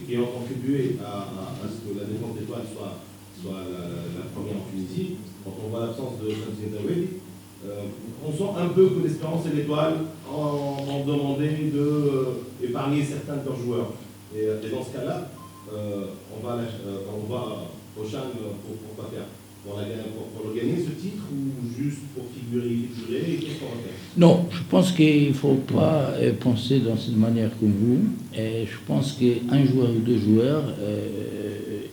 qui ont contribué à ce que la défense d'étoiles soit la première en Tunisie. Quand on voit l'absence de Shamsi Daouedi, on sent un peu que l'Espérance et l'Étoile ont demandé d'épargner certains de leurs joueurs. Et dans ce cas-là, on va au Chan pour quoi faire? Pour gagner ce titre ou juste pour figurer? Qu'est-ce qu'on va faire? Non, je pense qu'il ne faut pas penser dans cette manière comme vous. Et je pense qu'un joueur ou deux joueurs,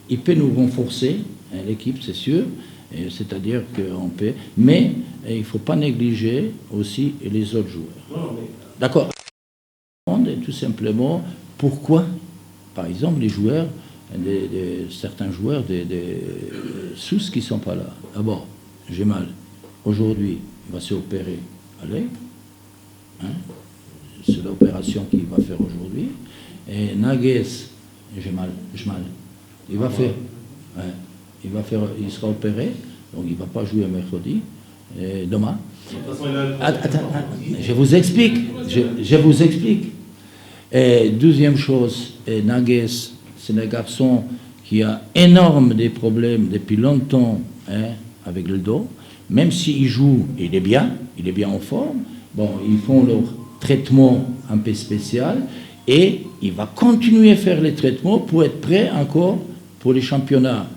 il peut nous renforcer, l'équipe, c'est sûr. C'est-à-dire qu'on peut. Mais il ne faut pas négliger aussi les autres joueurs. Non, mais... D'accord. Tout simplement, pourquoi, par exemple, les joueurs, certains joueurs des sous qui ne sont pas là. D'abord, j'ai mal. Aujourd'hui, il va se opérer. Allez. Hein? C'est l'opération qu'il va faire aujourd'hui. Et Naguez, j'ai mal. Il va faire. Ouais, il sera opéré, donc il ne va pas jouer mercredi, demain. Attends, je vous explique. Je vous explique. Et deuxième chose, Naguez, c'est un garçon qui a énormément de problèmes depuis longtemps avec le dos. Même s'il joue, il est bien en forme. Bon, ils font leur traitement un peu spécial et il va continuer à faire les traitements pour être prêt encore pour les championnats.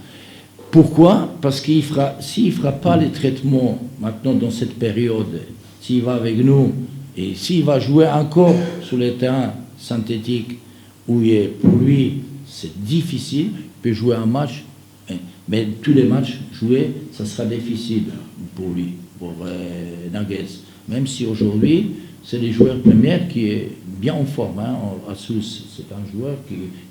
Pourquoi? Parce qu'il s'il ne fera pas les traitements maintenant dans cette période, s'il va avec nous et s'il va jouer encore sur les terrains synthétiques où pour lui c'est difficile, il peut jouer un match, mais tous les matchs joués, ça sera difficile pour lui, pour Naguez. Même si aujourd'hui, c'est le joueur premier qui est bien en forme. À Sousse, c'est un joueur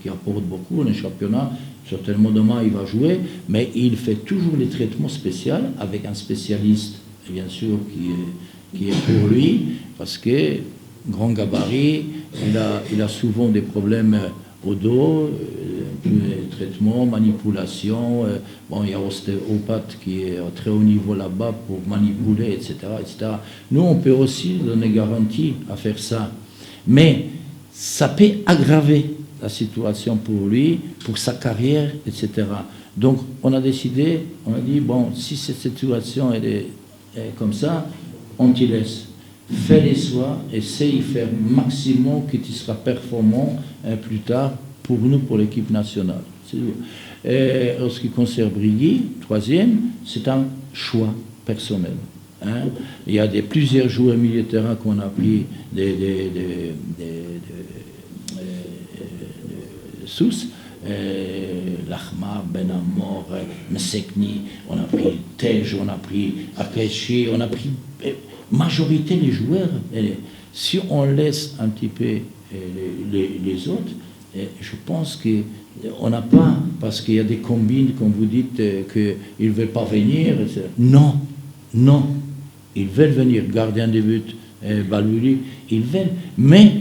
qui apporte beaucoup dans le championnat. Certainement demain, il va jouer, mais il fait toujours les traitements spéciaux avec un spécialiste, bien sûr, qui est pour lui, parce que grand gabarit, il a souvent des problèmes au dos, traitement, manipulation. Bon, il y a ostéopathe qui est à très haut niveau là-bas pour manipuler, etc., etc. Nous, on peut aussi donner garantie à faire ça. Mais ça peut aggraver la situation pour lui, pour sa carrière, etc. Donc, on a décidé, on a dit, bon, si cette situation est comme ça, on t'y laisse. Fais les soins, essaye de faire maximum que tu seras performant plus tard pour nous, pour l'équipe nationale. Et en ce qui concerne Brigui, troisième, c'est un choix personnel. Il y a plusieurs joueurs milieu de terrain qu'on a pris des sous, Lahmar, Benamor, Msekni, on a pris Tej, on a pris Akechi, on a pris majorité des joueurs. Si on laisse un petit peu les autres, je pense qu'on n'a pas, parce qu'il y a des combines, comme vous dites, qu'ils ne veulent pas venir. Non, ils veulent venir, gardien de but, Balouli, ils veulent, mais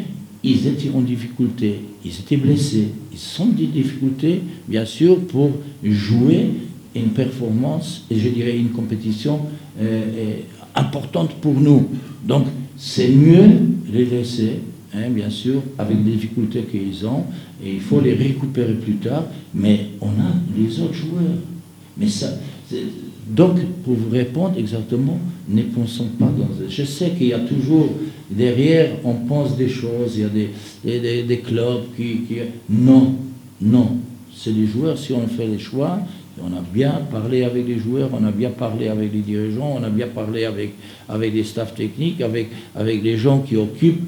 ils étaient en difficulté, ils étaient blessés, ils sont des difficultés, bien sûr, pour jouer une performance, et je dirais une compétition importante pour nous. Donc, c'est mieux les laisser, bien sûr, avec les difficultés qu'ils ont, et il faut les récupérer plus tard, mais on a les autres joueurs. Mais ça, donc, pour vous répondre exactement, ne pensons pas dans... Je sais qu'il y a toujours, derrière, on pense des choses, il y a des clubs qui... Non, c'est les joueurs, si on fait les choix, on a bien parlé avec les joueurs, on a bien parlé avec les dirigeants, on a bien parlé avec les staffs techniques, avec les gens qui occupent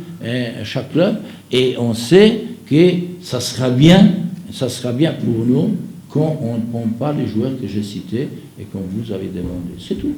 chaque club, et on sait que ça sera bien pour nous quand on prend pas les joueurs que j'ai cités et qu'on vous avez demandé. C'est tout.